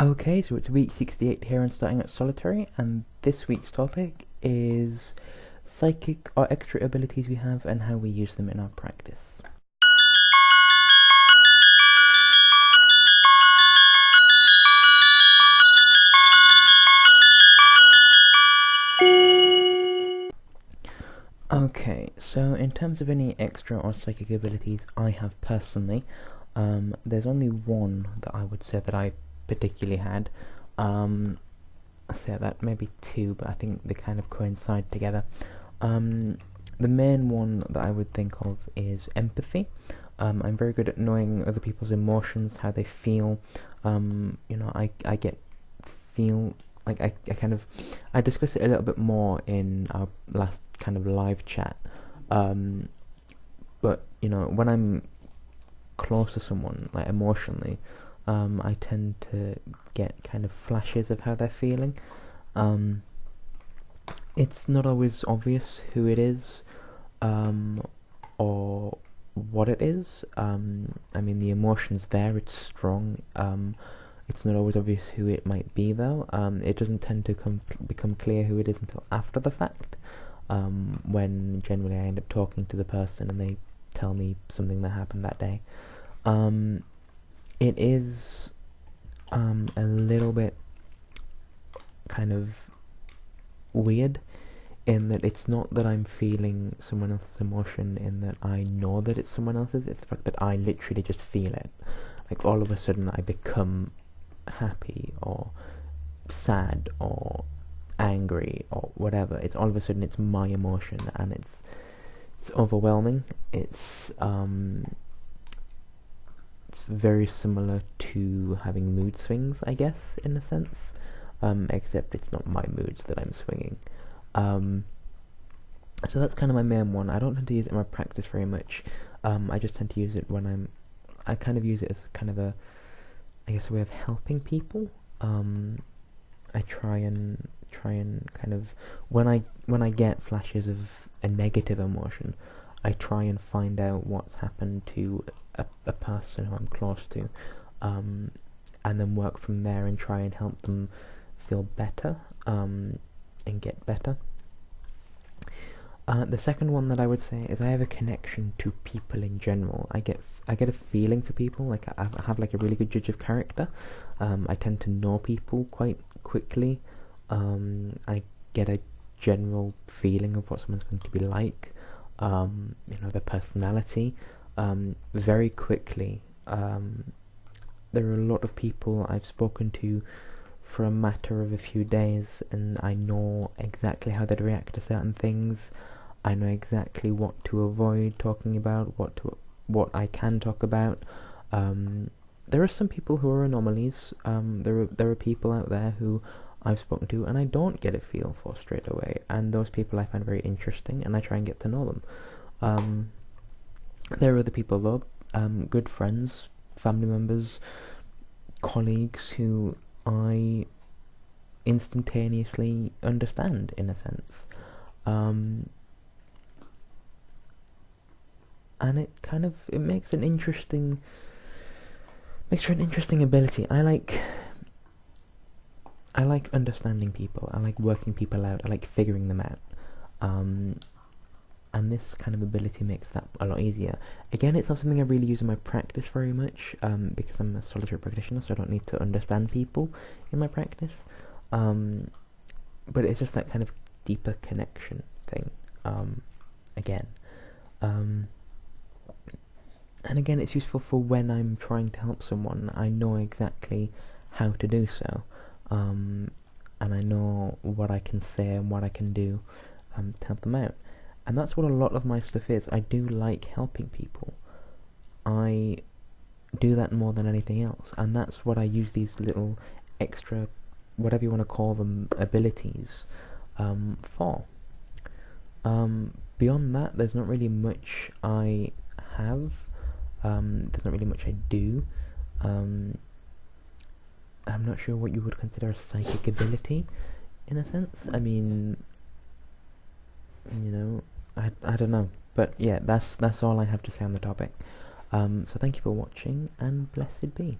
Okay, so it's week 68 here and starting at Solitary, and this week's topic is psychic or extra abilities we have and how we use them in our practice. Okay, so in terms of any extra or psychic abilities I have personally, there's only one that I would say that I particularly had. I say that maybe two, but I think they kind of coincide together. The main one that I would think of is empathy. I'm very good at knowing other people's emotions, how they feel. I get feel like I discussed it a little bit more in our last kind of live chat. But when I'm close to someone, like emotionally, I tend to get kind of flashes of how they're feeling. It's not always obvious who it is, or what it is. I mean, the emotion's there, it's strong. It's not always obvious who it might be, though. It doesn't tend to become clear who it is until after the fact, when generally I end up talking to the person and they tell me something that happened that day. It is a little bit kind of weird in that it's not that I'm feeling someone else's emotion in that I know that it's someone else's, it's the fact that I literally just feel it. Like all of a sudden I become happy or sad or angry or whatever. It's all of a sudden it's my emotion and it's overwhelming. It's very similar to having mood swings, I guess, in a sense. Except it's not my moods that I'm swinging. So that's kind of my main one. I don't tend to use it in my practice very much. I just tend to use it when I kind of use it as kind of a way of helping people. I try and kind of when I get flashes of a negative emotion, I try and find out what's happened to a person who I'm close to, and then work from there and try and help them feel better, and get better. The second one that I would say is I have a connection to people in general. I get a feeling for people. Like I have like a really good judge of character. I tend to know people quite quickly. I get a general feeling of what someone's going to be like. Their personality. Very quickly. There are a lot of people I've spoken to for a matter of a few days, and I know exactly how they'd react to certain things. I know exactly what to avoid talking about, what I can talk about. There are some people who are anomalies. There are people out there who I've spoken to and I don't get a feel for straight away, and those people I find very interesting and I try and get to know them. There are other people though, good friends, family members, colleagues who I instantaneously understand in a sense. And it makes for an interesting ability. I like understanding people. I like working people out. I like figuring them out. And this kind of ability makes that a lot easier. Again, it's not something I really use in my practice very much, because I'm a solitary practitioner, so I don't need to understand people in my practice. But it's just that kind of deeper connection thing, again. And again, it's useful for when I'm trying to help someone. I know exactly how to do so, and I know what I can say and what I can do to help them out. And that's what a lot of my stuff is. I do like helping people. I do that more than anything else, and that's what I use these little extra, whatever you want to call them, abilities for. Beyond that, there's not really much I have. There's not really much I do. I'm not sure what you would consider a psychic ability, in a sense. I mean, I don't know. But yeah, that's all I have to say on the topic. So thank you for watching, and blessed be.